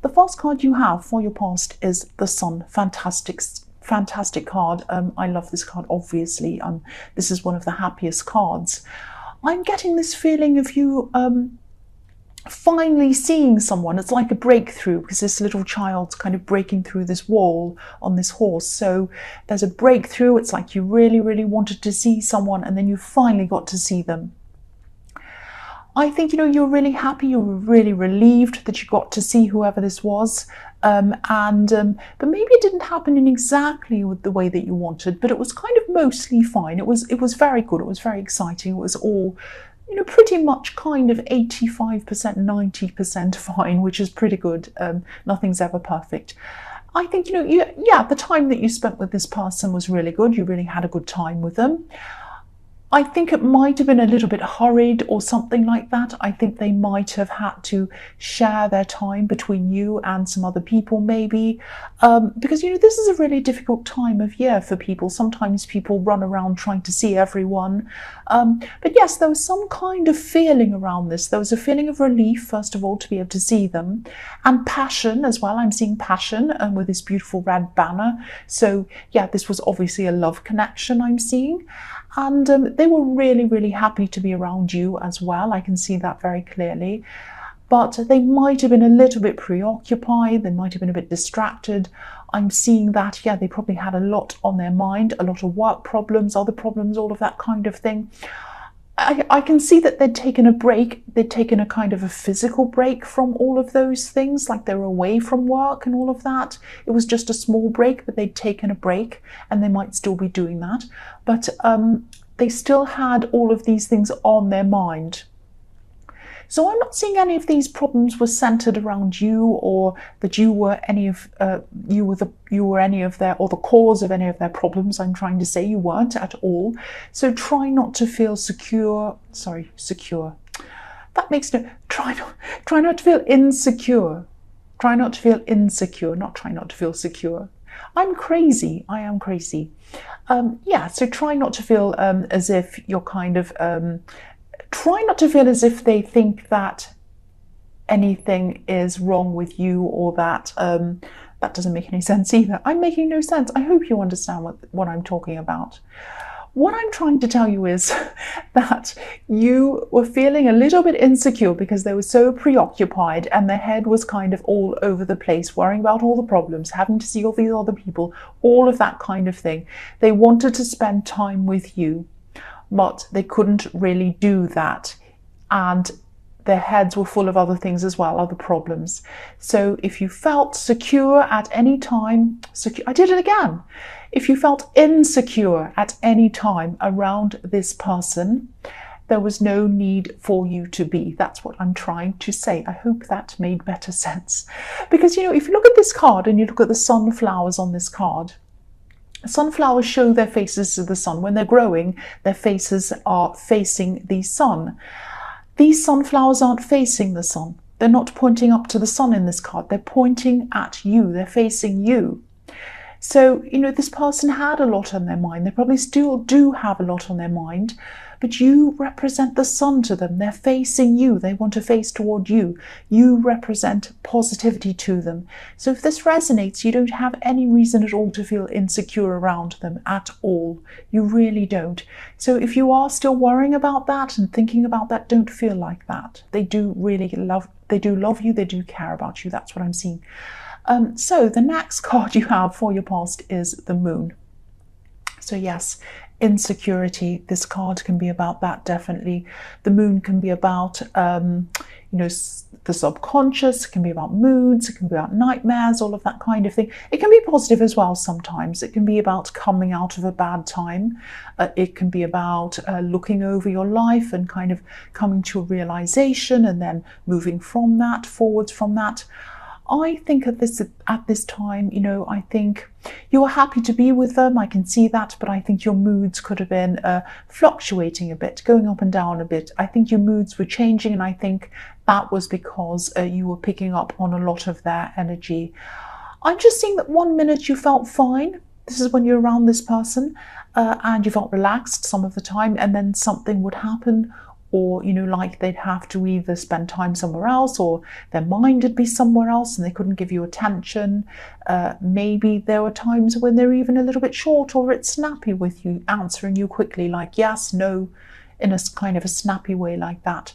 The first card you have for your past is the Sun. Fantastic card. I love this card, obviously. This is one of the happiest cards. I'm getting this feeling of you finally seeing someone. It's like a breakthrough, because this little child's kind of breaking through this wall on this horse. So there's a breakthrough. It's like you really, really wanted to see someone, and then you finally got to see them. I think, you're really happy, you were really relieved that you got to see whoever this was. But maybe it didn't happen in exactly the way that you wanted, but it was kind of mostly fine. It was very good. It was very exciting. It was all, pretty much kind of 85%, 90% fine, which is pretty good. Nothing's ever perfect. I think, the time that you spent with this person was really good. You really had a good time with them. I think it might have been a little bit hurried or something like that. I think they might have had to share their time between you and some other people, maybe. Because, this is a really difficult time of year for people. Sometimes people run around trying to see everyone. But yes, there was some kind of feeling around this. There was a feeling of relief, first of all, to be able to see them. And passion as well. I'm seeing passion with this beautiful red banner. So, yeah, this was obviously a love connection I'm seeing. And they were really, really happy to be around you as well. I can see that very clearly. But they might have been a little bit preoccupied. They might have been a bit distracted. I'm seeing that, yeah, they probably had a lot on their mind, a lot of work problems, other problems, all of that kind of thing. I can see that they'd taken a break. They'd taken a kind of a physical break from all of those things, like they were away from work and all of that. It was just a small break, but they'd taken a break, and they might still be doing that. But they still had all of these things on their mind. So I'm not seeing any of these problems were centered around you, or that you were any of their, or the cause of any of their problems. I'm trying to say you weren't at all. So try not to feel secure. That makes no. Try not to feel insecure. Try not to feel insecure. Not try not to feel secure. I'm crazy. I am crazy. Yeah. So try not to feel as if you're kind of. Try not to feel as if they think that anything is wrong with you, or that that doesn't make any sense either. I'm making no sense. I hope you understand what I'm talking about. What I'm trying to tell you is that you were feeling a little bit insecure because they were so preoccupied, and their head was kind of all over the place, worrying about all the problems, having to see all these other people, all of that kind of thing. They wanted to spend time with you, but they couldn't really do that. And their heads were full of other things as well, other problems. So if you felt secure at any time, I did it again. If you felt insecure at any time around this person, there was no need for you to be. That's what I'm trying to say. I hope that made better sense. Because, if you look at this card and you look at the sunflowers on this card, sunflowers show their faces to the sun. When they're growing, their faces are facing the sun. These sunflowers aren't facing the sun. They're not pointing up to the sun in this card. They're pointing at you. They're facing you. So, this person had a lot on their mind. They probably still do have a lot on their mind, but you represent the sun to them. They're facing you. They want to face toward you. You represent positivity to them. So if this resonates, you don't have any reason at all to feel insecure around them at all. You really don't. So if you are still worrying about that and thinking about that, don't feel like that. They do love you. They do care about you. That's what I'm seeing. So the next card you have for your past is the Moon. So yes, insecurity. This card can be about that, definitely. The Moon can be about, the subconscious. It can be about moods. It can be about nightmares, all of that kind of thing. It can be positive as well sometimes. It can be about coming out of a bad time. It can be about looking over your life and kind of coming to a realization and then moving from that, forwards from that. I think at this time, I think you are happy to be with them. I can see that, but I think your moods could have been fluctuating a bit, going up and down a bit. I think your moods were changing, and I think that was because you were picking up on a lot of their energy. I'm just seeing that 1 minute you felt fine. This is when you're around this person, and you felt relaxed some of the time, and then something would happen, or, you know, like they'd have to either spend time somewhere else or their mind would be somewhere else and they couldn't give you attention. Maybe there were times when they're even a little bit short or a bit snappy with you, answering you quickly, like yes, no, in a kind of a snappy way like that.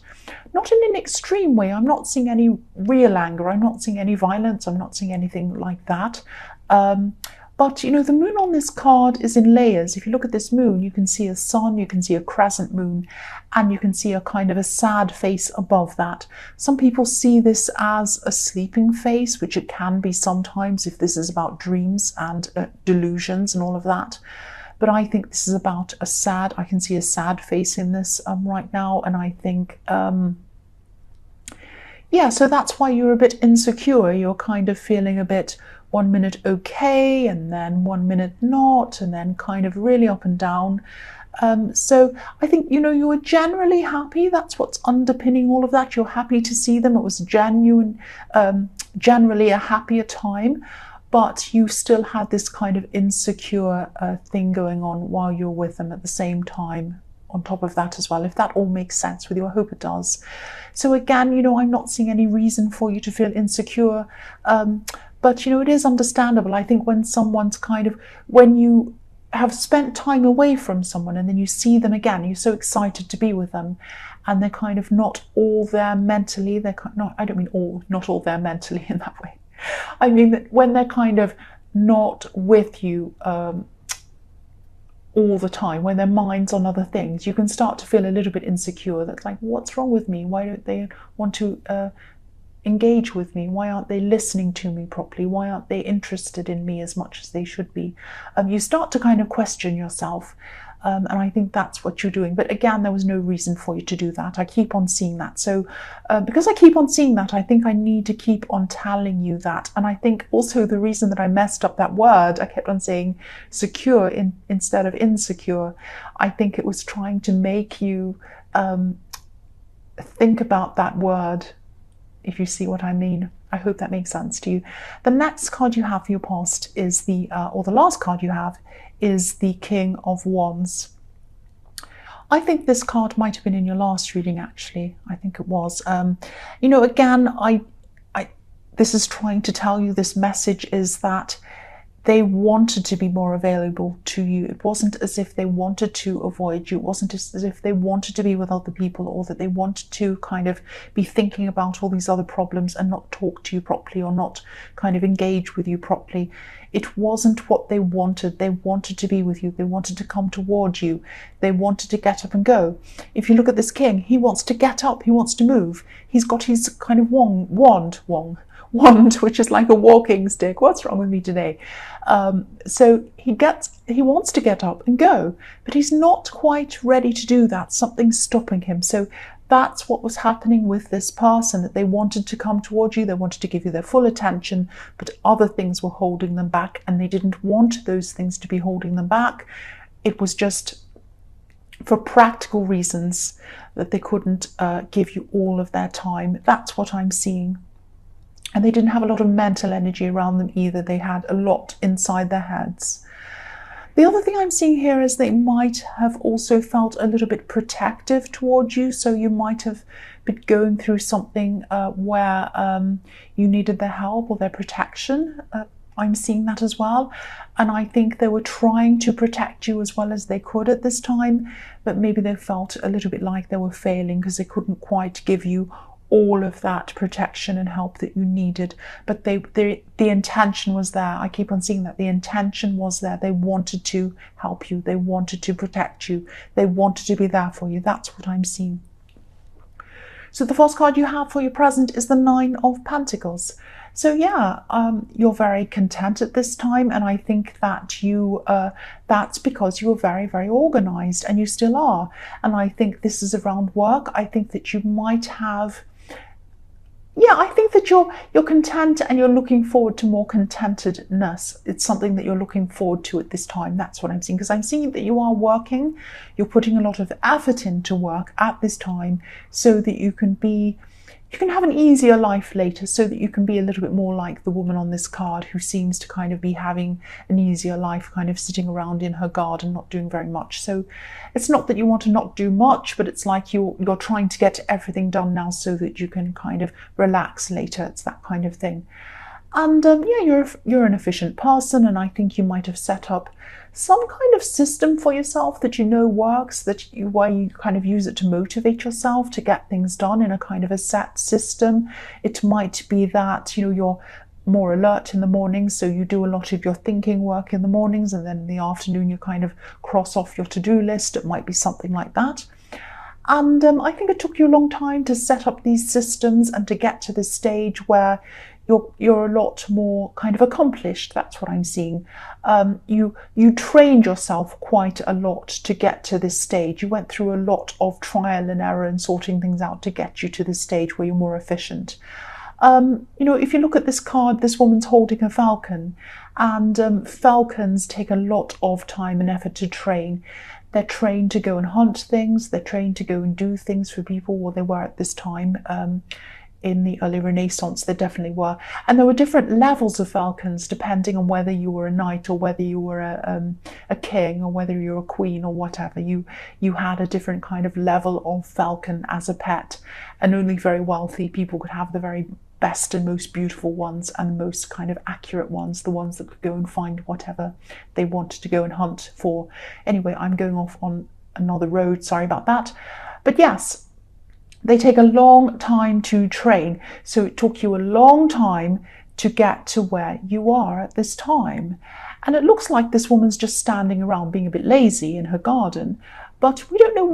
Not in an extreme way. I'm not seeing any real anger. I'm not seeing any violence. I'm not seeing anything like that. But, you know, the moon on this card is in layers. If you look at this moon, you can see a sun, you can see a crescent moon, and you can see a kind of a sad face above that. Some people see this as a sleeping face, which it can be sometimes if this is about dreams and delusions and all of that. But I think this is about I can see a sad face in this right now. And I think, yeah, so that's why you're a bit insecure. You're kind of feeling a bit 1 minute okay, and then 1 minute not, and then kind of really up and down. So I think, you know, you were generally happy. That's what's underpinning all of that. You're happy to see them. It was genuine, generally a happier time. But you still had this kind of insecure thing going on while you're with them at the same time, on top of that as well, if that all makes sense with you. I hope it does. So again, you know, I'm not seeing any reason for you to feel insecure. But, you know, it is understandable. I think when someone's when you have spent time away from someone and then you see them again, you're so excited to be with them, and they're kind of not all there mentally. I don't mean not all there mentally in that way. I mean that when they're kind of not with you all the time, when their mind's on other things, you can start to feel a little bit insecure. That's like, what's wrong with me? Why don't they want to engage with me? Why aren't they listening to me properly? Why aren't they interested in me as much as they should be? You start to kind of question yourself. And I think that's what you're doing. But again, there was no reason for you to do that. I keep on seeing that. So because I keep on seeing that, I think I need to keep on telling you that. And I think also the reason that I messed up that word, I kept on saying secure instead of insecure. I think it was trying to make you think about that word, if you see what I mean. I hope that makes sense to you. The next card you have for your past is or the last card you have is the King of Wands. I think this card might have been in your last reading, actually. I think it was. You know, again, this is trying to tell you, this message is that they wanted to be more available to you. It wasn't as if they wanted to avoid you. It wasn't as if they wanted to be with other people, or that they wanted to kind of be thinking about all these other problems and not talk to you properly, or not kind of engage with you properly. It wasn't what they wanted. They wanted to be with you. They wanted to come towards you. They wanted to get up and go. If you look at this king, he wants to get up. He wants to move. He's got his kind of wand, which is like a walking stick. What's wrong with me today? So he wants to get up and go, but he's not quite ready to do that. Something's stopping him. So that's what was happening with this person, that they wanted to come towards you. They wanted to give you their full attention, but other things were holding them back, and they didn't want those things to be holding them back. It was just for practical reasons that they couldn't give you all of their time. That's what I'm seeing. And they didn't have a lot of mental energy around them either. They had a lot inside their heads. The other thing I'm seeing here is they might have also felt a little bit protective towards you. So you might have been going through something where you needed their help or their protection. I'm seeing that as well. And I think they were trying to protect you as well as they could at this time. But maybe they felt a little bit like they were failing because they couldn't quite give you all of that protection and help that you needed. But the intention was there. I keep on seeing that the intention was there. They wanted to help you. They wanted to protect you. They wanted to be there for you. That's what I'm seeing. So the first card you have for your present is the Nine of Pentacles. So yeah, you're very content at this time, and I think that that's because you were very, very organized, and you still are. And I think this is around work. I think that you might have, I think that you're content, and you're looking forward to more contentedness. It's something that you're looking forward to at this time. That's what I'm seeing, because I'm seeing that you are working. You're putting a lot of effort into work at this time so that you can be you can have an easier life later, so that you can be a little bit more like the woman on this card who seems to kind of be having an easier life, kind of sitting around in her garden, not doing very much. So it's not that you want to not do much, but it's like you're trying to get everything done now so that you can kind of relax later. It's that kind of thing. And yeah, you're an efficient person, and I think you might have set up some kind of system for yourself that you know works, where you kind of use it to motivate yourself to get things done in a kind of a set system. It might be that, you know, you're more alert in the mornings, so you do a lot of your thinking work in the mornings, and then in the afternoon you kind of cross off your to-do list. It might be something like that. And I think it took you a long time to set up these systems and to get to this stage where you're a lot more kind of accomplished. That's what I'm seeing. You trained yourself quite a lot to get to this stage. You went through a lot of trial and error and sorting things out to get you to this stage where you're more efficient. You know, if you look at this card, this woman's holding a falcon, and falcons take a lot of time and effort to train. They're trained to go and hunt things. They're trained to go and do things for people, or they were at this time. In the early Renaissance, there definitely were. And there were different levels of falcons depending on whether you were a knight or whether you were a king or whether you were a queen or whatever. You had a different kind of level of falcon as a pet, and only very wealthy people could have the very best and most beautiful ones and the most kind of accurate ones, the ones that could go and find whatever they wanted to go and hunt for. Anyway, I'm going off on another road, sorry about that. But yes, they take a long time to train. So it took you a long time to get to where you are at this time. And it looks like this woman's just standing around being a bit lazy in her garden, but we don't know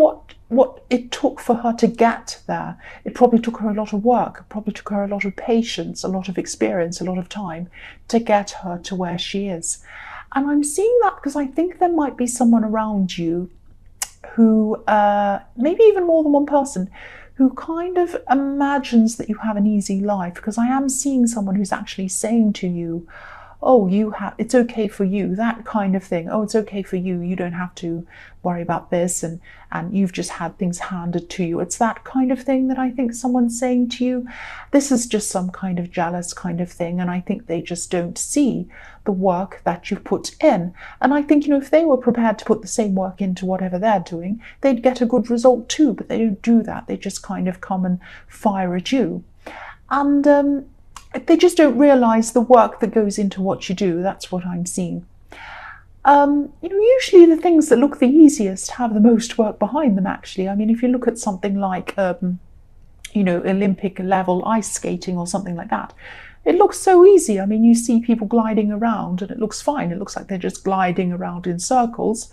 what it took for her to get there. It probably took her a lot of work. It probably took her a lot of patience, a lot of experience, a lot of time to get her to where she is. And I'm seeing that because I think there might be someone around you who, maybe even more than one person, who kind of imagines that you have an easy life, because I am seeing someone who's actually saying to you, oh, it's okay for you, that kind of thing. Oh, it's okay for you. You don't have to worry about this, and you've just had things handed to you. It's that kind of thing that I think someone's saying to you. This is just some kind of jealous kind of thing, and I think they just don't see the work that you've put in. And I think, you know, if they were prepared to put the same work into whatever they're doing, they'd get a good result too, but they don't do that. They just kind of come and fire at you. And they just don't realise the work that goes into what you do. That's what I'm seeing. You know, usually the things that look the easiest have the most work behind them, actually. I mean, if you look at something like, you know, Olympic level ice skating or something like that, it looks so easy. I mean, you see people gliding around and it looks fine. It looks like they're just gliding around in circles.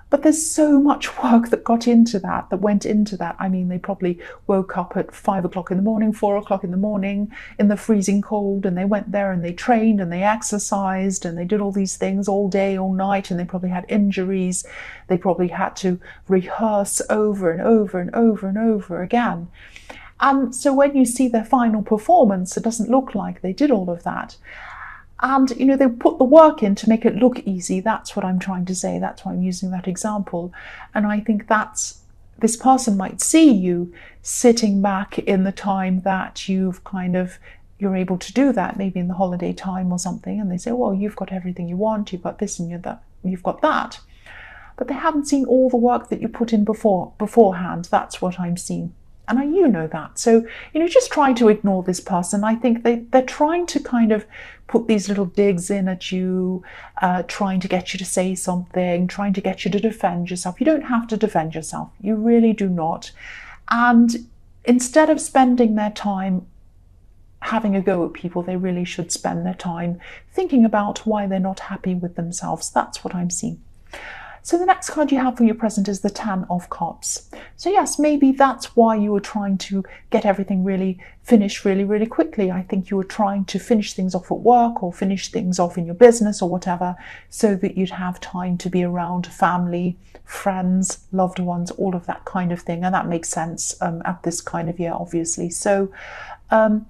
But there's so much work that went into that. I mean, they probably woke up at 5 o'clock in the morning, 4 o'clock in the morning in the freezing cold, and they went there and they trained and they exercised and they did all these things all day, all night, and they probably had injuries. They probably had to rehearse over and over and over and over again. And so when you see their final performance, it doesn't look like they did all of that. And, you know, they put the work in to make it look easy. That's what I'm trying to say. That's why I'm using that example. And I think this person might see you sitting back in the time that you're able to do that, maybe in the holiday time or something. And they say, well, you've got everything you want. You've got this and you've got that. But they haven't seen all the work that you put in beforehand. That's what I'm seeing. And you know that. So, you know, just try to ignore this person. I think they're trying to kind of put these little digs in at you, trying to get you to say something, trying to get you to defend yourself. You don't have to defend yourself. You really do not. And instead of spending their time having a go at people, they really should spend their time thinking about why they're not happy with themselves. That's what I'm seeing. So the next card you have for your present is the Ten of Cups. So yes, maybe that's why you were trying to get everything really finished really, really quickly. I think you were trying to finish things off at work or finish things off in your business or whatever, so that you'd have time to be around family, friends, loved ones, all of that kind of thing. And that makes sense at this kind of year, obviously. So I'm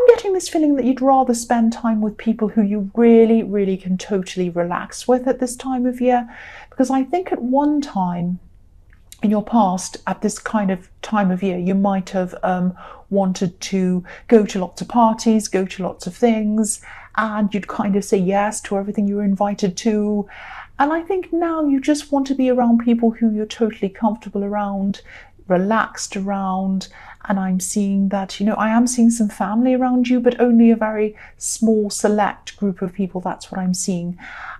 getting this feeling that you'd rather spend time with people who you really, really can totally relax with at this time of year. Because I think at one time in your past, at this kind of time of year, you might have wanted to go to lots of parties, go to lots of things, and you'd kind of say yes to everything you were invited to. And I think now you just want to be around people who you're totally comfortable around, relaxed around. And I'm seeing that, I am seeing some family around you, but only a very small, select group of people. That's what I'm seeing.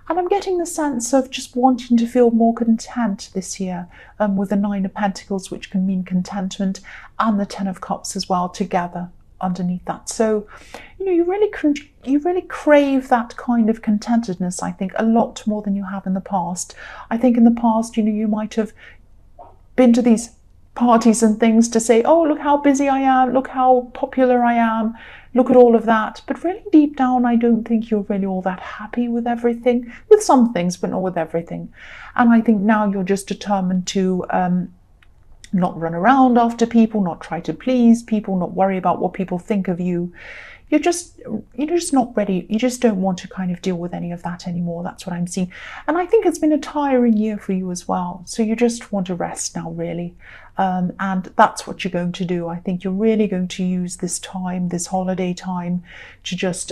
And I'm getting the sense of just wanting to feel more content this year, with the Nine of Pentacles, which can mean contentment, and the Ten of Cups as well together underneath that. So, you really crave that kind of contentedness, I think, a lot more than you have in the past. I think in the past, you might have been to these parties and things to say, oh, look how busy I am, look how popular I am, look at all of that. But really deep down, I don't think you're really all that happy with everything, with some things, but not with everything. And I think now you're just determined to not run around after people, not try to please people, not worry about what people think of you. You're just not ready. You just don't want to kind of deal with any of that anymore. That's what I'm seeing. And I think it's been a tiring year for you as well. So you just want to rest now, really. And that's what you're going to do. I think you're really going to use this time, this holiday time, to just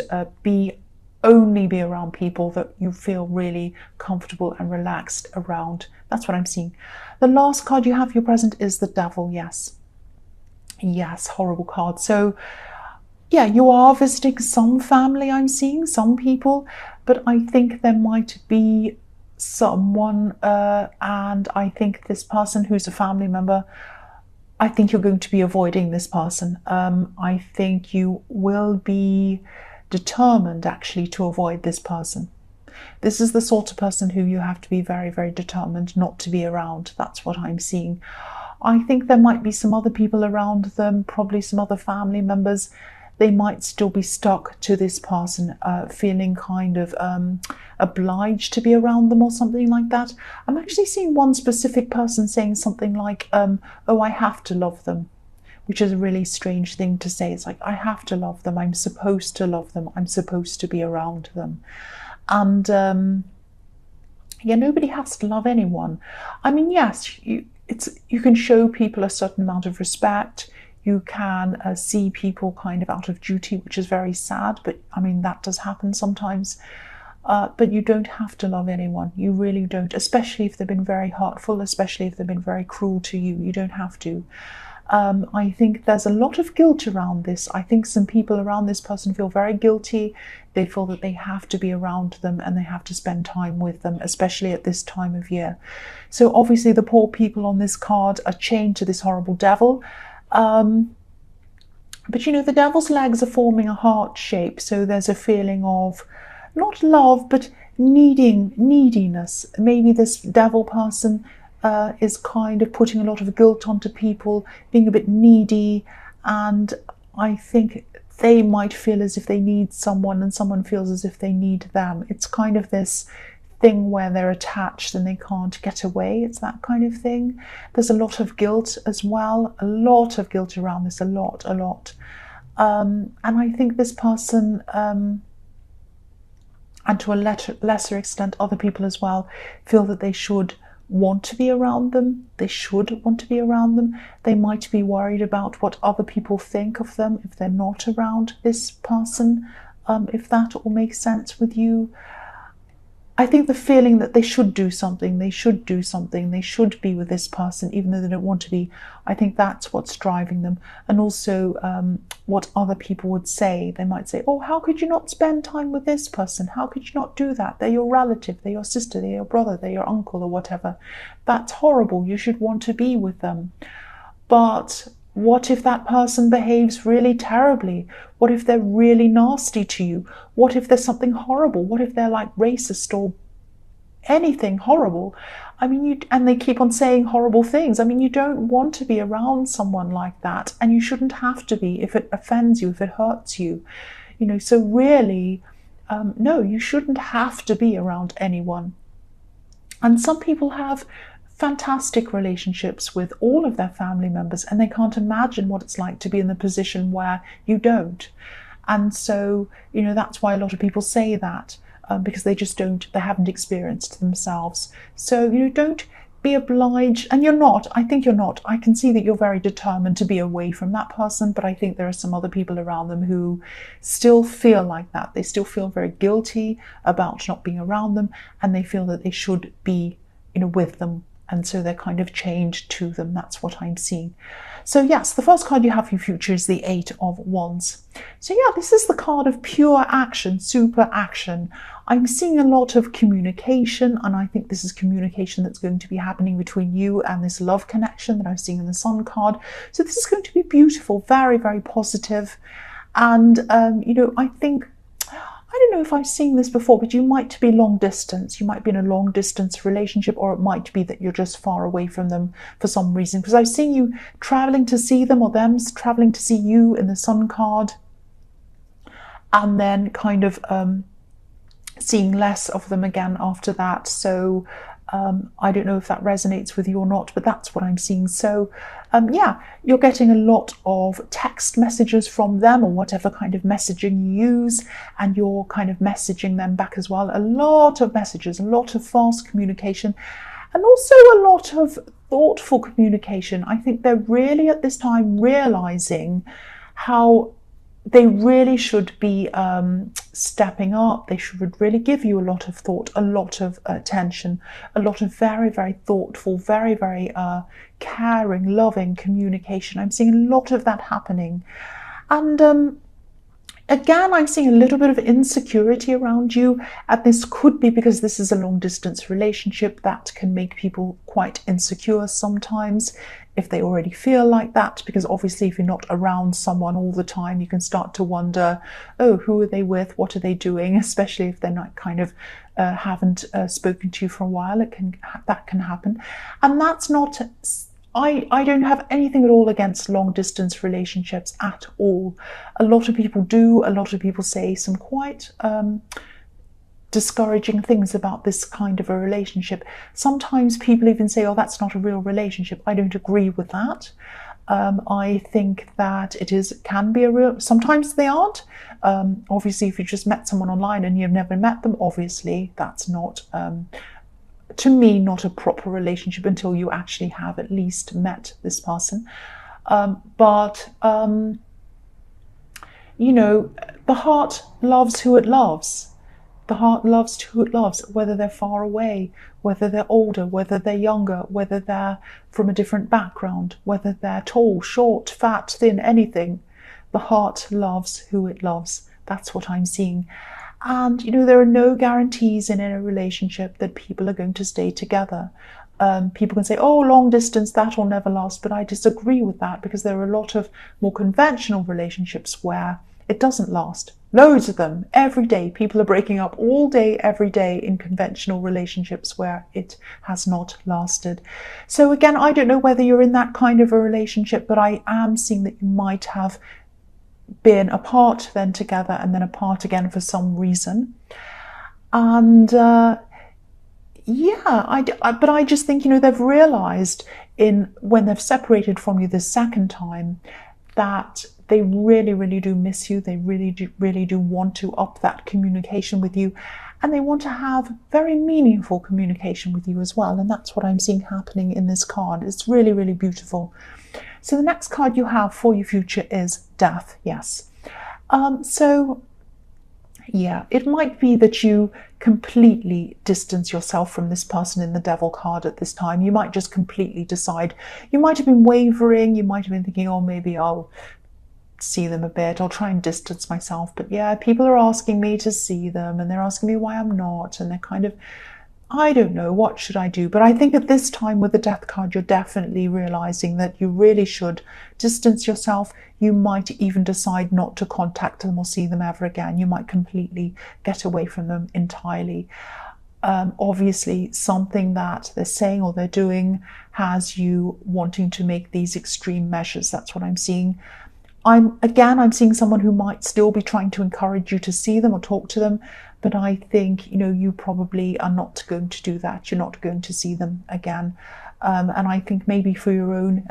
only be around people that you feel really comfortable and relaxed around. That's what I'm seeing. The last card you have, your present, is the Devil. Yes, horrible card. So yeah, you are visiting some family, I'm seeing, some people, but I think there might be someone, and I think this person who's a family member, I think you're going to be avoiding this person. I think you will be determined, actually, to avoid this person. This is the sort of person who you have to be very, very determined not to be around. That's what I'm seeing. I think there might be some other people around them, probably some other family members. They might still be stuck to this person, feeling kind of obliged to be around them or something like that. I'm actually seeing one specific person saying something like, oh, I have to love them, which is a really strange thing to say. It's like, I have to love them. I'm supposed to love them. I'm supposed to be around them. And yeah, nobody has to love anyone. I mean, yes, you can show people a certain amount of respect. You can see people kind of out of duty, which is very sad, but I mean, that does happen sometimes. But you don't have to love anyone. You really don't, especially if they've been very hurtful, especially if they've been very cruel to you. You don't have to. I think there's a lot of guilt around this. I think some people around this person feel very guilty. They feel that they have to be around them and they have to spend time with them, especially at this time of year. So obviously the poor people on this card are chained to this horrible devil. But the devil's legs are forming a heart shape. So there's a feeling of not love, but neediness. Maybe this devil person is kind of putting a lot of guilt onto people, being a bit needy, and I think they might feel as if they need someone and someone feels as if they need them. It's kind of this thing where they're attached and they can't get away. It's that kind of thing. There's a lot of guilt as well, a lot of guilt around this, a lot. And I think this person, and to a lesser extent other people as well, feel that they should want to be around them. They should want to be around them. They might be worried about what other people think of them if they're not around this person, if that all makes sense with you. I think the feeling that they should do something, they should be with this person even though they don't want to be, I think that's what's driving them. And also what other people would say. They might say, oh, how could you not spend time with this person? How could you not do that? They're your relative, they're your sister, they're your brother, they're your uncle or whatever. That's horrible. You should want to be with them. But what if that person behaves really terribly? What if they're really nasty to you? What if there's something horrible? What if they're like racist or anything horrible? I mean, and they keep on saying horrible things. I mean, you don't want to be around someone like that, and you shouldn't have to be if it offends you, if it hurts you. So really, no, you shouldn't have to be around anyone. And some people have fantastic relationships with all of their family members, and they can't imagine what it's like to be in the position where you don't. And so, that's why a lot of people say that, because they just don't, they haven't experienced themselves. So, don't be obliged, and you're not, I think you're not. I can see that you're very determined to be away from that person, but I think there are some other people around them who still feel like that. They still feel very guilty about not being around them, and they feel that they should be, with them, and so they're kind of chained to them. That's what I'm seeing. So yes, the first card you have for your future is the Eight of Wands. So yeah, this is the card of pure action, super action. I'm seeing a lot of communication, and I think this is communication that's going to be happening between you and this love connection that I'm seeing in the Sun card. So this is going to be beautiful, very, very positive. And, I think, I don't know if I've seen this before, but you might be long distance. You might be in a long distance relationship, or it might be that you're just far away from them for some reason. Because I've seen you traveling to see them, or them traveling to see you in the Sun card, and then kind of seeing less of them again after that. So I don't know if that resonates with you or not, but that's what I'm seeing. So yeah, you're getting a lot of text messages from them, or whatever kind of messaging you use, and you're kind of messaging them back as well. A lot of messages, a lot of fast communication, and also a lot of thoughtful communication. I think they're really at this time realizing how they really should be stepping up. They should really give you a lot of thought, a lot of attention, a lot of very, very thoughtful, very, very caring, loving communication. I'm seeing a lot of that happening. And again, I'm seeing a little bit of insecurity around you, and this could be because this is a long distance relationship that can make people quite insecure sometimes if they already feel like that, because obviously if you're not around someone all the time, you can start to wonder, oh, who are they with? What are they doing? Especially if they're not kind of haven't spoken to you for a while. That can happen. And that's not, I don't have anything at all against long distance relationships at all. A lot of people do. A lot of people say some quite discouraging things about this kind of a relationship. Sometimes people even say, oh, that's not a real relationship. I don't agree with that. I think that can be a real, sometimes they aren't. Obviously, if you just met someone online and you've never met them, obviously that's not, to me, not a proper relationship until you actually have at least met this person. But the heart loves who it loves. The heart loves who it loves, whether they're far away, whether they're older, whether they're younger, whether they're from a different background, whether they're tall, short, fat, thin, anything. The heart loves who it loves. That's what I'm seeing. And, there are no guarantees in a relationship that people are going to stay together. People can say, oh, long distance, that will never last. But I disagree with that, because there are a lot of more conventional relationships where it doesn't last. Loads of them. Every day, people are breaking up all day, every day in conventional relationships where it has not lasted. So again, I don't know whether you're in that kind of a relationship, but I am seeing that you might have been apart, then together, and then apart again for some reason. And but I just think, they've realized when they've separated from you the second time that they really, really do miss you. They really do want to up that communication with you, and they want to have very meaningful communication with you as well. And that's what I'm seeing happening in this card. It's really, really beautiful. So the next card you have for your future is Death. Yes. So yeah, it might be that you completely distance yourself from this person in the Devil card at this time. You might just completely decide. You might have been wavering. You might have been thinking, oh, maybe I'll see them a bit. I'll try and distance myself. But yeah, people are asking me to see them, and they're asking me why I'm not. And they're kind of, I don't know, what should I do? But I think at this time with the Death card, you're definitely realizing that you really should distance yourself. You might even decide not to contact them or see them ever again. You might completely get away from them entirely. Obviously, something that they're saying or they're doing has you wanting to make these extreme measures. That's what I'm seeing. I'm seeing someone who might still be trying to encourage you to see them or talk to them, but I think, you probably are not going to do that. You're not going to see them again. And I think maybe for your own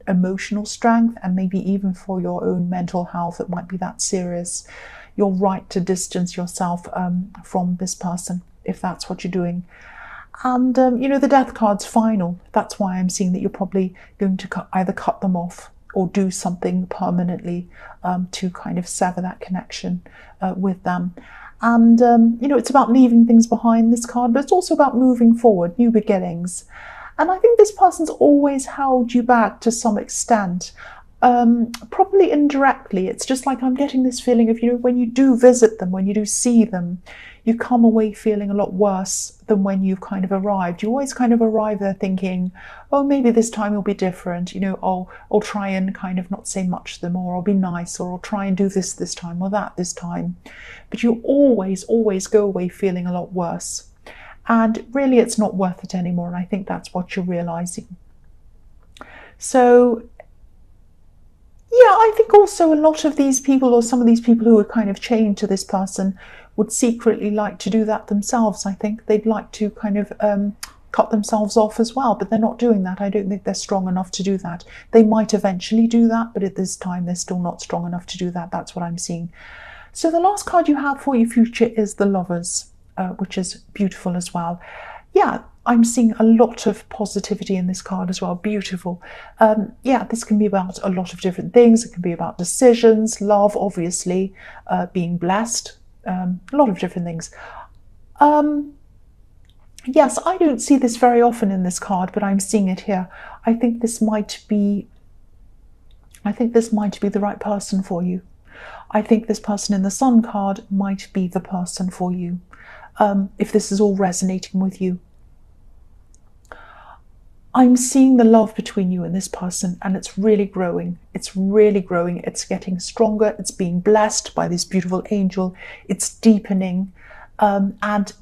emotional strength, and maybe even for your own mental health, it might be that serious. You're right to distance yourself from this person if that's what you're doing. And, the death card's final. That's why I'm seeing that you're probably going to either cut them off or do something permanently to kind of sever that connection with them. And, it's about leaving things behind, this card, but it's also about moving forward, new beginnings. And I think this person's always held you back to some extent. Probably indirectly. It's just like I'm getting this feeling of, when you do visit them, when you do see them, you come away feeling a lot worse than when you've kind of arrived. You always kind of arrive there thinking, oh, maybe this time will be different. I'll try and kind of not say much to them, or I'll be nice, or I'll try and do this time or that this time. But you always go away feeling a lot worse. And really, it's not worth it anymore. And I think that's what you're realizing. So, yeah, I think also a lot of these people, or some of these people who are kind of chained to this person, would secretly like to do that themselves. I think they'd like to kind of cut themselves off as well, but they're not doing that. I don't think they're strong enough to do that. They might eventually do that, but at this time they're still not strong enough to do that. That's what I'm seeing. So the last card you have for your future is the Lovers, which is beautiful as well. Yeah, I'm seeing a lot of positivity in this card as well. Beautiful. Yeah, this can be about a lot of different things. It can be about decisions, love, obviously, being blessed, a lot of different things. Yes, I don't see this very often in this card, but I'm seeing it here. I think this might be the right person for you. I think this person in the Sun card might be the person for you, if this is all resonating with you. I'm seeing the love between you and this person, and it's really growing. It's really growing. It's getting stronger. It's being blessed by this beautiful angel. It's deepening. And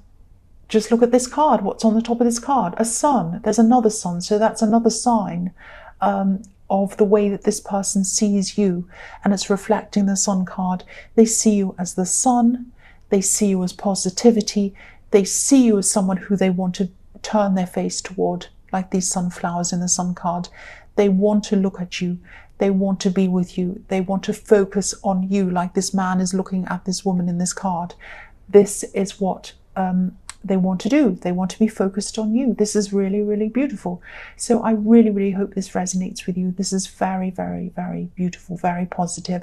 just look at this card. What's on the top of this card? A sun. There's another sun. So that's another sign of the way that this person sees you. And it's reflecting the Sun card. They see you as the sun. They see you as positivity. They see you as someone who they want to turn their face toward, like these sunflowers in the Sun card. They want to look at you. They want to be with you. They want to focus on you, like this man is looking at this woman in this card. This is what they want to do. They want to be focused on you. This is really, really beautiful. So I really, really hope this resonates with you. This is very, very, very beautiful, very positive.